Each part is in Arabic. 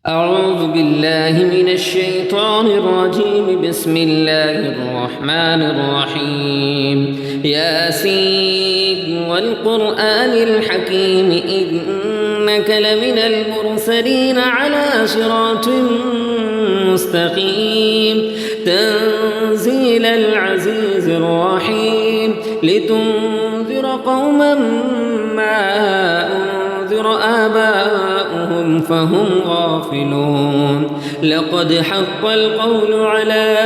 أعوذ بالله من الشيطان الرجيم. بسم الله الرحمن الرحيم. ياسين والقرآن الحكيم إنك لمن المرسلين على صراط مستقيم تنزيل العزيز الرحيم لتنذر قوما ما أنذر آباؤهم فهم غافلون. لقد حق القول على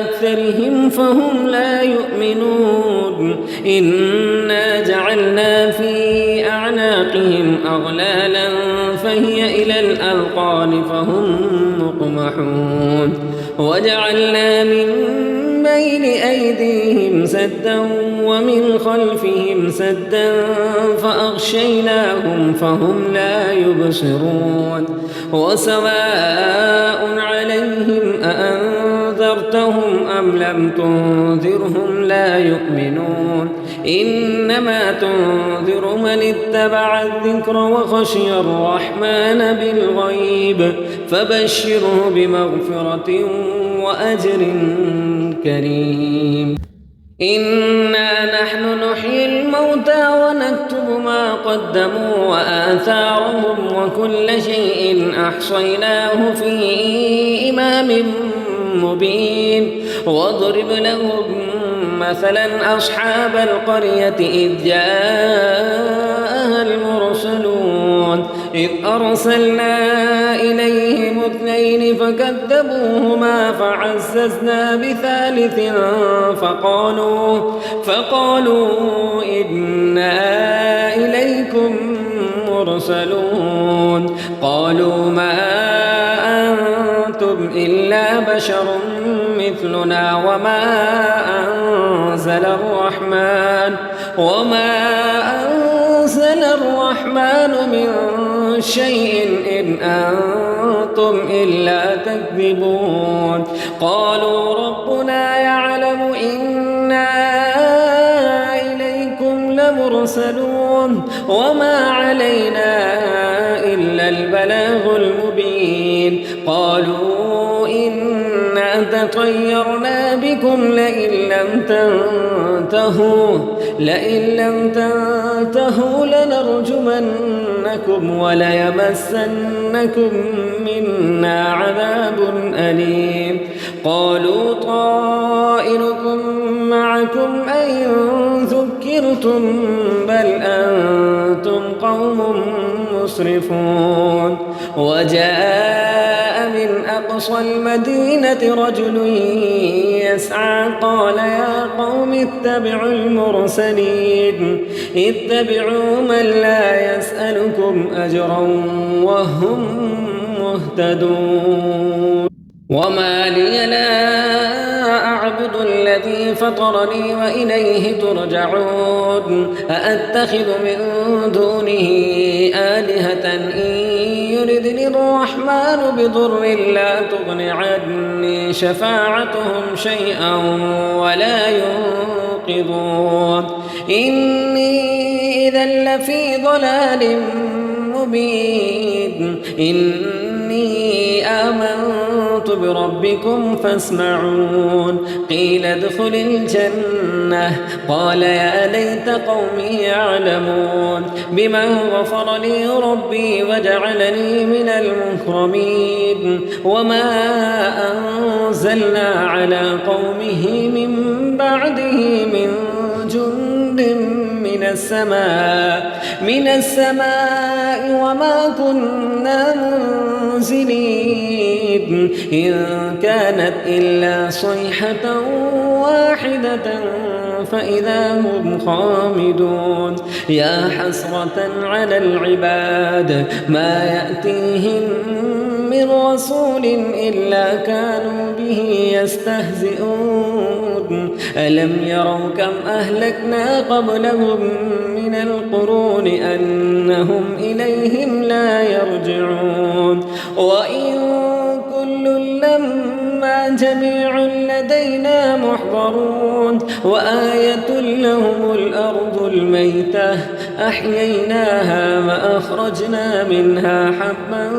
أكثرهم فهم لا يؤمنون. إنا جعلنا في أعناقهم أغلالا فهي إلى الأذقان فهم مقمحون. وجعلنا من بين أيديهم سدا ومن خلفهم سدا فأغشيناهم فهم لا يبصرون. وسواء عليهم أأنذرتهم أم لم تنذرهم لا يؤمنون. إنما تنذر من اتبع الذكر وخشي الرحمن بالغيب فبشره بمغفرة وأجر كريم. إنا نحن نحيي الموتى ونكتب ما قدموا وآثارهم وكل شيء أحصيناه في إمام مبين. واضرب لهم مثلا أصحاب القرية إذ جاءها المرسلون إذ أرسلنا إليهم اثنين فكذبوهما فعززنا بثالث فقالوا إنا إليكم مرسلون. قالوا ما أنتم إلا بشر مثلنا وما أنزل الرحمن من شيء إن أنتم إلا تكذبون. قالوا ربنا يعلم إنا إليكم لمرسلون وما علينا إلا البلاغ المبين. قالوا إنا تطيرنا بكم لئن لم تنتهوا لنرجمنكم وليمسنكم منا عذاب أليم. قالوا طائركم معكم أئن ذكرتم بل أنتم قوم مسرفون. وجاء من أقصى المدينة رجل يسعى قال يا قوم اتبعوا المرسلين اتبعوا من لا يسألكم أجرا وهم مهتدون. وما لي لا أعبد الذي فطرني وإليه ترجعون. أأتخذ من دونه آلهة إن يردني الرحمن بضر لا تغن عني شفاعتهم شيئا ولا ينقذون. إني إذا لفي ضلال مبين. إني آمنت بربكم فاسمعون. قيل ادخل الجنة قال يا ليت قومي يعلمون بما غفر لي ربي وجعلني من المكرمين. وما أنزلنا على قومه من بعده من جند من السماء وما كنا منزلين. إن كانت إلا صيحة واحدة فإذا هم خامدون. يا حسرة على العباد ما يأتيهم من رسول إلا كانوا به يستهزئون. ألم يروا كم أهلكنا قبلهم من القرون أنهم إليهم لا يرجعون. وإن كل لما جميع لدينا محضرون. وآية لهم الأرض الميتة أحييناها وأخرجنا منها حبا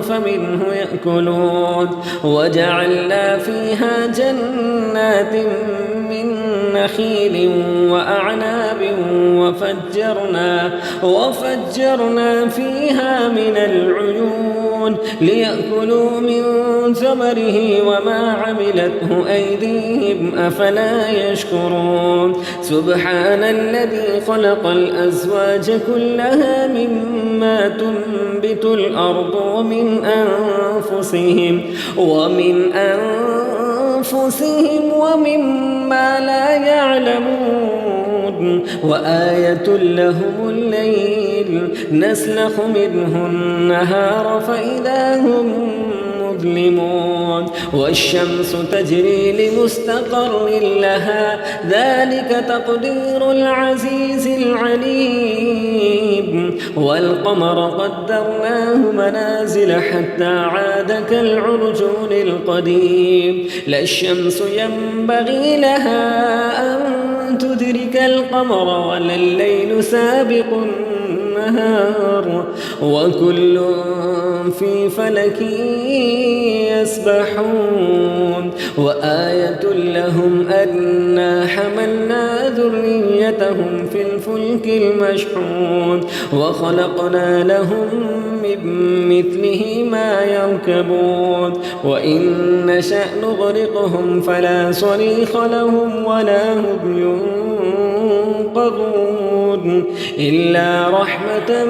فمنه يأكلون وجعلنا فيها جنات من نخيل وأعناب وفجرنا فيها من العيون ليأكلوا من ثمره وما عملته أيديهم أفلا يشكرون سبحان الذي خلق الأزواج كلها مما تنبت الأرض ومن أنفسهم ومما لا يعلمون وآية لهم الليل نسلخ منه النهار فإذا هم مظلمون والشمس تجري لمستقر لها ذلك تقدير العزيز العليم والقمر قدرناه منازل حتى عاد كالعرجون القديم لا الشمس ينبغي لها أن تدرك القمر ولا الليل سابق النهار وكل في فلك يسبحون وآية لهم أنا حملنا ذريتهم في الفلك المشحون وخلقنا لهم من مثله ما يركبون وإن نشأ نغرقهم فلا صريخ لهم ولا هم ينقذون إلا رحمة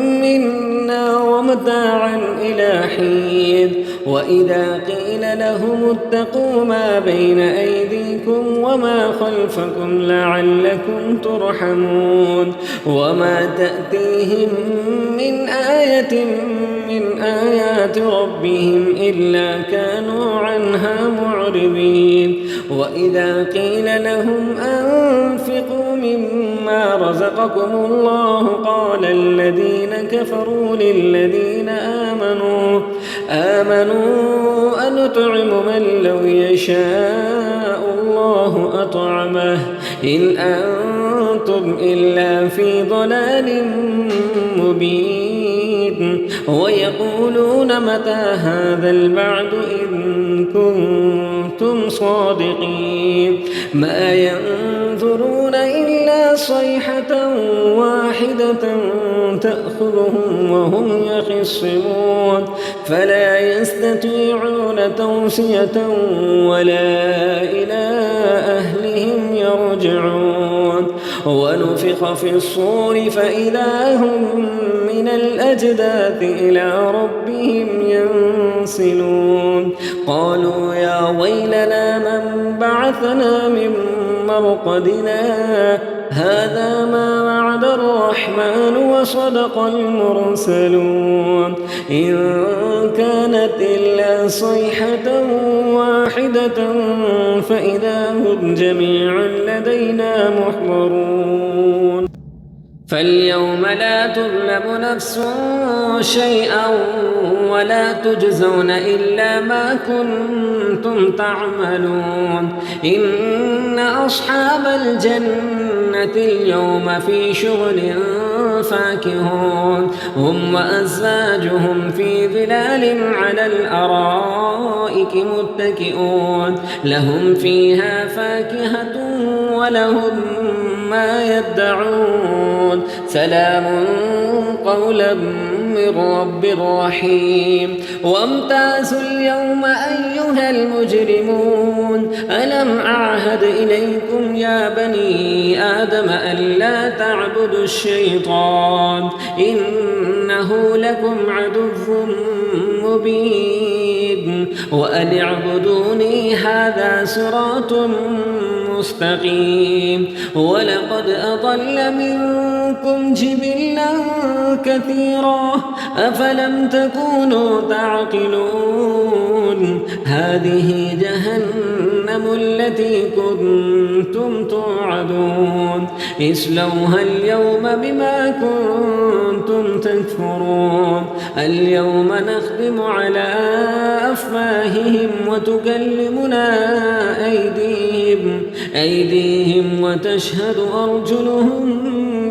منا ومتاعا إلى حين وإذا قيل لهم اتقوا ما بين أيديكم وما خلفكم لعلكم ترحمون وما تأتيهم من آية من آيات ربهم إلا كانوا عنها معرضين وإذا قيل لهم أنفقوا مما رزقكم الله قال الذين كفروا للذين آمنوا أنطعم من لو يشاء الله أطعمه إن أنتم إلا في ضلال مبين ويقولون متى هذا البعد إن كنتم صادقين ما ينظرون إلا صيحة واحدة تأخذهم وهم يخصمون فلا يستطيعون توصية ولا إلى أهلهم يرجعون ونفخ في الصور فإذا هم من الأجداث إلى ربهم ينسلون قالوا يا ويلنا من بعثنا من مرقدنا هذا ما وعد الرحمن وصدق المرسلون إن كانت إلا صيحة واحدة فإذا هم جميع لدينا محضرون فاليوم لا تظلم نفس شيئا ولا تجزون إلا ما كنتم تعملون إن أصحاب الجنة اليوم في شغل فاكهون هم وأزواجهم في ظلال على الأرائك متكئون لهم فيها فاكهة ولهم ما يدعون سلام قولا من رب رحيم وامتازوا اليوم أيها المجرمون ألم أعهد إليكم يا بني آدم ألا تعبدوا الشيطان إنه لكم عدو مبين وأن اعبدوني هذا صراط مستقيم ولقد أضل منكم جبلا كثيرا أفلم تكونوا تعقلون هذه جهنم التي كنتم توعدون اصلوها اليوم بما كنتم تكفرون اليوم نختم على أفواههم وتكلمنا أيديهم أيديهم وتشهد أرجلهم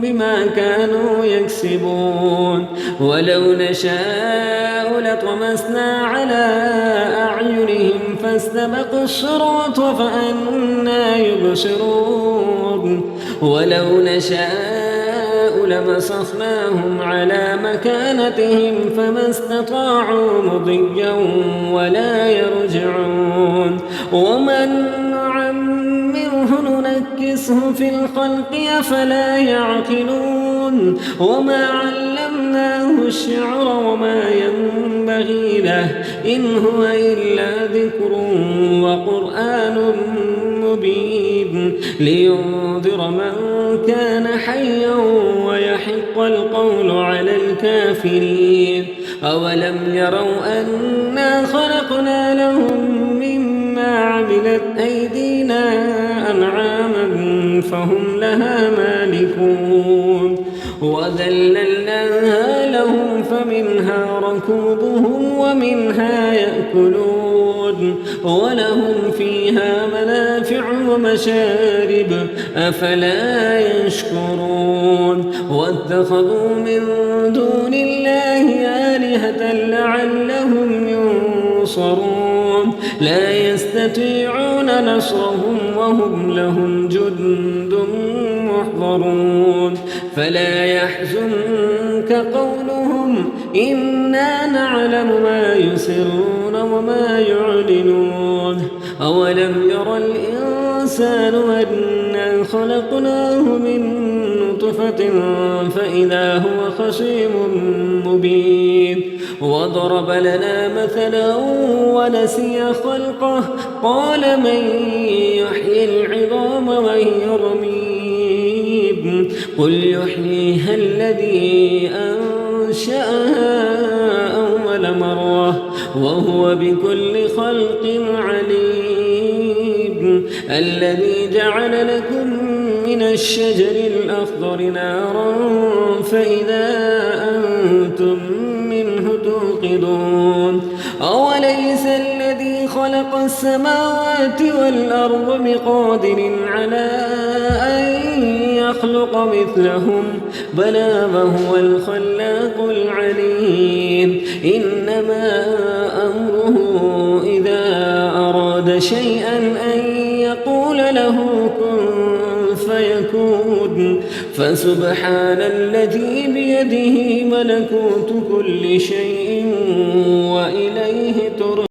بما كانوا يكسبون ولو نشاء لطمسنا على أعينهم فاستبقوا الصراط فأنى يبصرون ولو نشاء لمسخناهم على مكانتهم فما استطاعوا مضيا ولا يرجعون ومن نعمره ننكسه في الخلق أفلا يعقلون وما علمناه الشعر وما ينبغي له إن هو إلا ذكر وقرآن مبين لينذر من كان حيا ويحق القول على الكافرين أولم يروا أنا خلقنا لهم مما عملت أيدينا أنعاما فهم لها مالكون وذللناها لهم فمنها ركوبهم ومنها يأكلون ولهم فيها منافع ومشارب أفلا يشكرون واتخذوا من دون الله آلهة لعلهم ينصرون لا يستطيعون نصرهم وهم لهم جند محضرون فلا يحزنك قولهم إنا نعلم ما يسرون وما يعلنون أولم ير الإنسان أنا خلقناه من نطفة فإذا هو خصيم مبين وضرب لنا مثلا ونسي خلقه قال من يحيي العظام وهي رميم قل يحييها الذي أنشأها أول مرة وهو بكل خلق عليم الذي جعل لكم من الشجر الأخضر نارا فإذا أنتم منه توقدون أوليس الذي خلق السماوات والأرض بقادر على أن يخلق مثلهم بلى وهو الخلاق العليم إنما أمره إذا أراد شيئا أن يقول له كن فيكون فسبحان الذي بيده ملكوت كل شيء وإليه ترجعون